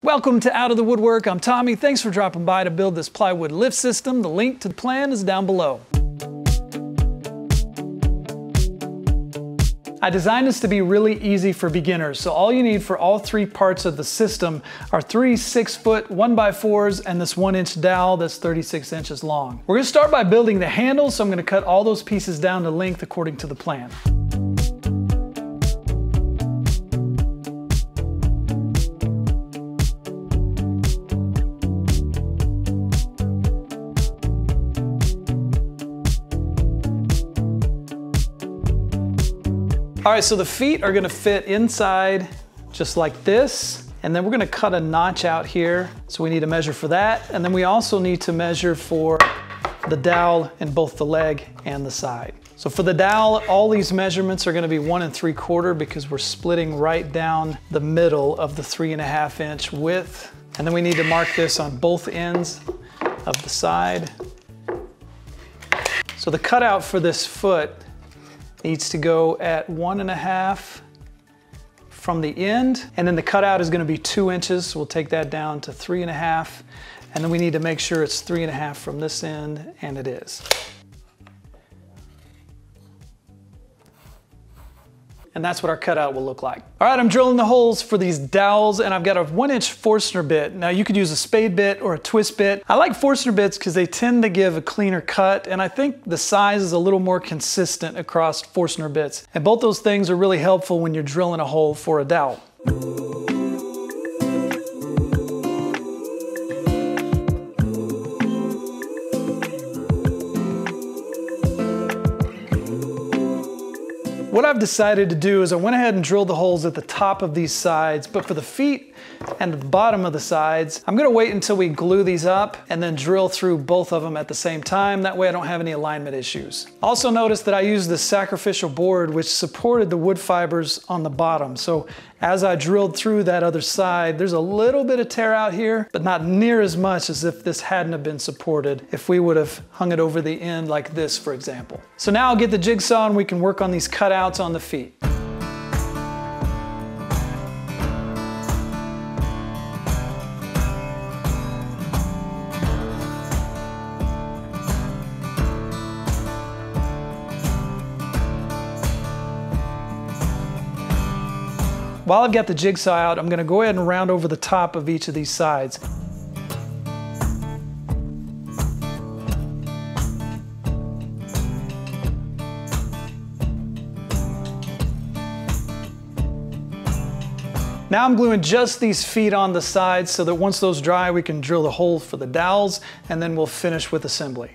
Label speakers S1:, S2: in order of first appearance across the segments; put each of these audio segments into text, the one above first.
S1: Welcome to Out of the Woodwork. I'm Tommy. Thanks for dropping by to build this plywood lift system. The link to the plan is down below. I designed this to be really easy for beginners, so all you need for all three parts of the system are three 6-foot 1x4s and this 1-inch dowel that's 36 inches long. We're going to start by building the handle, so I'm going to cut all those pieces down to length according to the plan. All right, so the feet are gonna fit inside just like this. And then we're gonna cut a notch out here. So we need to measure for that. And then we also need to measure for the dowel in both the leg and the side. So for the dowel, all these measurements are gonna be 1 3/4 because we're splitting right down the middle of the 3.5 inch width. And then we need to mark this on both ends of the side. So the cutout for this foot needs to go at 1.5 from the end, and then the cutout is going to be 2 inches, so we'll take that down to 3.5, and then we need to make sure it's 3.5 from this end, and it is. And that's what our cutout will look like. All right, I'm drilling the holes for these dowels, and I've got a 1-inch Forstner bit. Now you could use a spade bit or a twist bit. I like Forstner bits because they tend to give a cleaner cut, and I think the size is a little more consistent across Forstner bits. And both those things are really helpful when you're drilling a hole for a dowel. What I've decided to do is I went ahead and drilled the holes at the top of these sides, but for the feet and the bottom of the sides, I'm gonna wait until we glue these up and then drill through both of them at the same time. That way I don't have any alignment issues. Also notice that I used this sacrificial board which supported the wood fibers on the bottom. So as I drilled through that other side, there's a little bit of tear out here, but not near as much as if this hadn't have been supported, if we would have hung it over the end like this, for example. So now I'll get the jigsaw and we can work on these cutouts on the feet. While I've got the jigsaw out, I'm gonna go ahead and round over the top of each of these sides. Now I'm gluing just these feet on the sides so that once those dry, we can drill the hole for the dowels, and then we'll finish with assembly.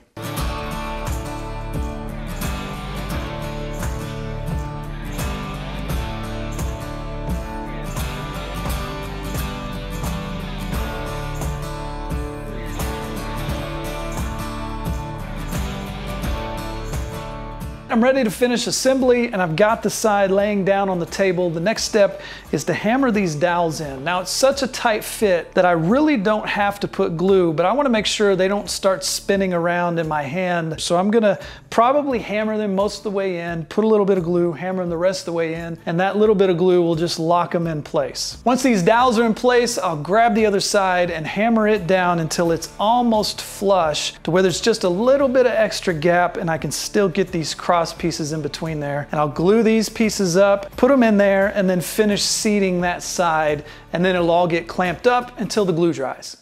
S1: I'm ready to finish assembly, and I've got the side laying down on the table. The next step is to hammer these dowels in. Now it's such a tight fit that I really don't have to put glue, but I want to make sure they don't start spinning around in my hand. So I'm gonna probably hammer them most of the way in, put a little bit of glue, hammer them the rest of the way in, and that little bit of glue will just lock them in place. Once these dowels are in place, I'll grab the other side and hammer it down until it's almost flush to where there's just a little bit of extra gap and I can still get these cross pieces in between there. And I'll glue these pieces up, put them in there, and then finish seating that side, and then it'll all get clamped up until the glue dries.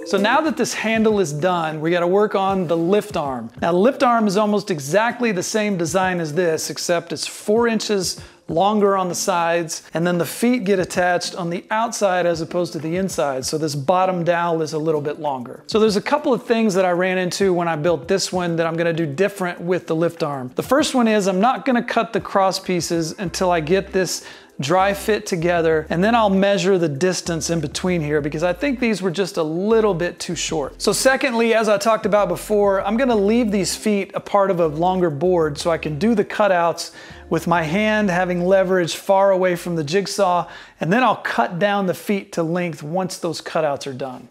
S1: So now that this handle is done, we got to work on the lift arm. Now the lift arm is almost exactly the same design as this, except it's 4 inches longer on the sides, and then the feet get attached on the outside as opposed to the inside. So this bottom dowel is a little bit longer. So there's a couple of things that I ran into when I built this one that I'm gonna do different with the lift arm. The first one is I'm not gonna cut the cross pieces until I get this dry fit together, and then I'll measure the distance in between here because I think these were just a little bit too short. So secondly, as I talked about before, I'm gonna leave these feet a part of a longer board so I can do the cutouts with my hand having leverage far away from the jigsaw, and then I'll cut down the feet to length once those cutouts are done.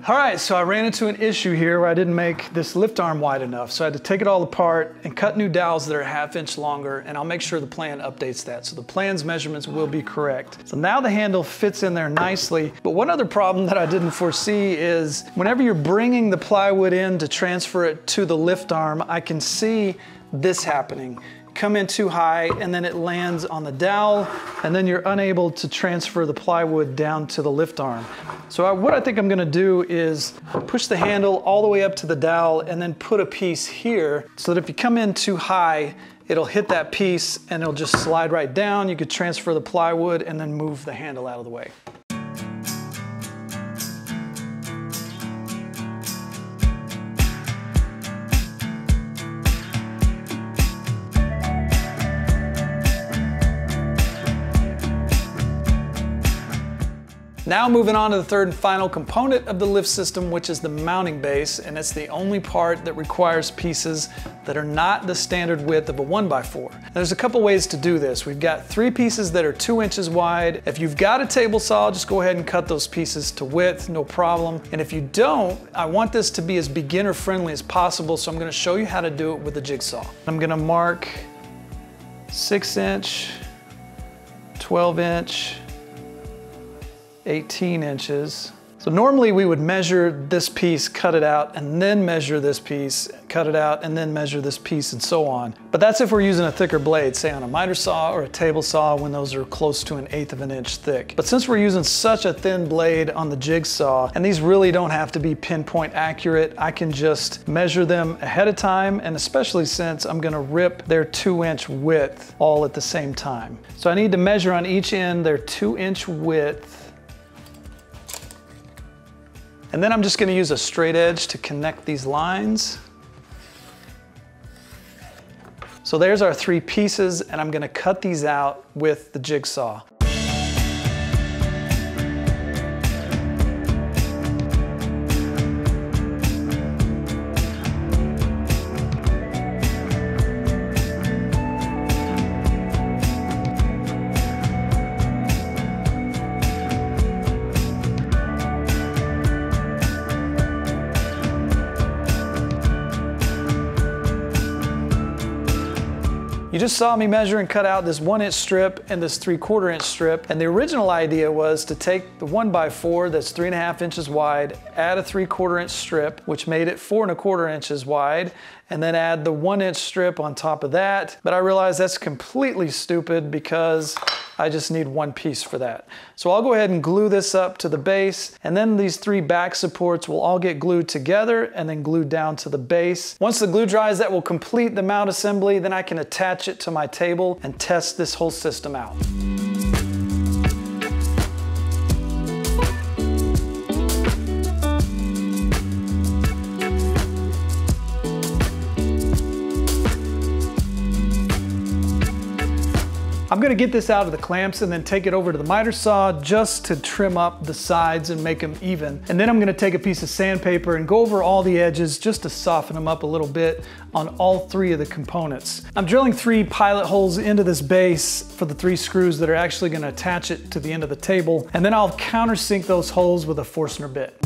S1: All right, so I ran into an issue here where I didn't make this lift arm wide enough. So I had to take it all apart and cut new dowels that are a ½ inch longer, and I'll make sure the plan updates that. So the plan's measurements will be correct. So now the handle fits in there nicely. But one other problem that I didn't foresee is whenever you're bringing the plywood in to transfer it to the lift arm, I can see this happening. Come in too high and then it lands on the dowel, and then you're unable to transfer the plywood down to the lift arm. So what I think I'm gonna do is push the handle all the way up to the dowel and then put a piece here so that if you come in too high, it'll hit that piece and it'll just slide right down. You could transfer the plywood and then move the handle out of the way. Now moving on to the third and final component of the lift system, which is the mounting base, and it's the only part that requires pieces that are not the standard width of a 1x4. Now, there's a couple ways to do this. We've got 3 pieces that are 2 inches wide. If you've got a table saw, just go ahead and cut those pieces to width, no problem. And if you don't, I want this to be as beginner friendly as possible, so I'm gonna show you how to do it with a jigsaw. I'm gonna mark 6 inch, 12 inch, 18 inches. So normally we would measure this piece, cut it out, and then measure this piece, cut it out, and then measure this piece, and so on. But that's if we're using a thicker blade, say on a miter saw or a table saw when those are close to 1/8 of an inch thick. But since we're using such a thin blade on the jigsaw, and these really don't have to be pinpoint accurate, I can just measure them ahead of time, and especially since I'm gonna rip their 2-inch width all at the same time. So I need to measure on each end their 2-inch width. And then I'm just gonna use a straight edge to connect these lines. So there's our 3 pieces, and I'm gonna cut these out with the jigsaw. You just saw me measure and cut out this 1-inch strip and this 3/4 inch strip. And the original idea was to take the 1x4 that's 3.5 inches wide, add a 3/4 inch strip, which made it 4.25 inches wide, and then add the 1-inch strip on top of that. But I realized that's completely stupid because I just need 1 piece for that. So I'll go ahead and glue this up to the base, and then these 3 back supports will all get glued together and then glued down to the base. Once the glue dries, that will complete the mount assembly. Then I can attach it to my table and test this whole system out. gonna get this out of the clamps and then take it over to the miter saw just to trim up the sides and make them even. And then I'm gonna take a piece of sandpaper and go over all the edges just to soften them up a little bit on all 3 of the components. I'm drilling 3 pilot holes into this base for the 3 screws that are actually gonna attach it to the end of the table. And then I'll countersink those holes with a Forstner bit.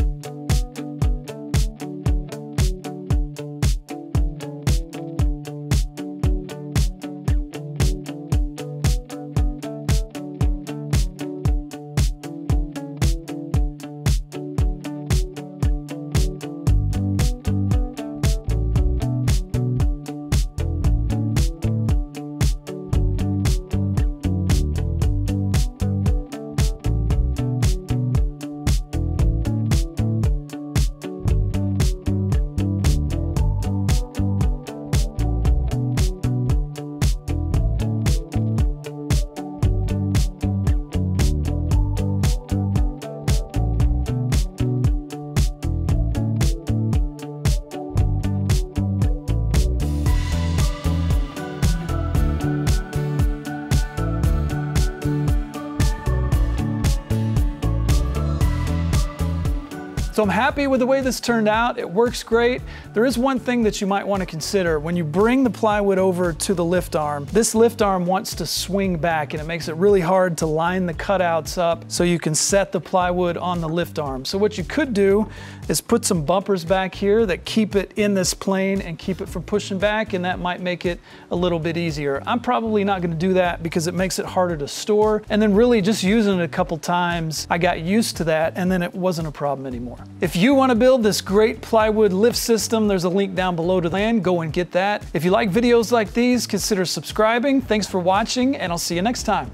S1: So I'm happy with the way this turned out. It works great. There is one thing that you might want to consider. When you bring the plywood over to the lift arm, this lift arm wants to swing back and it makes it really hard to line the cutouts up so you can set the plywood on the lift arm. So what you could do is put some bumpers back here that keep it in this plane and keep it from pushing back, and that might make it a little bit easier. I'm probably not going to do that because it makes it harder to store, and then really just using it a couple times, I got used to that and then it wasn't a problem anymore. If you want to build this great plywood lift system, there's a link down below to land. Go and get that. If you like videos like these, consider subscribing. Thanks for watching, and I'll see you next time.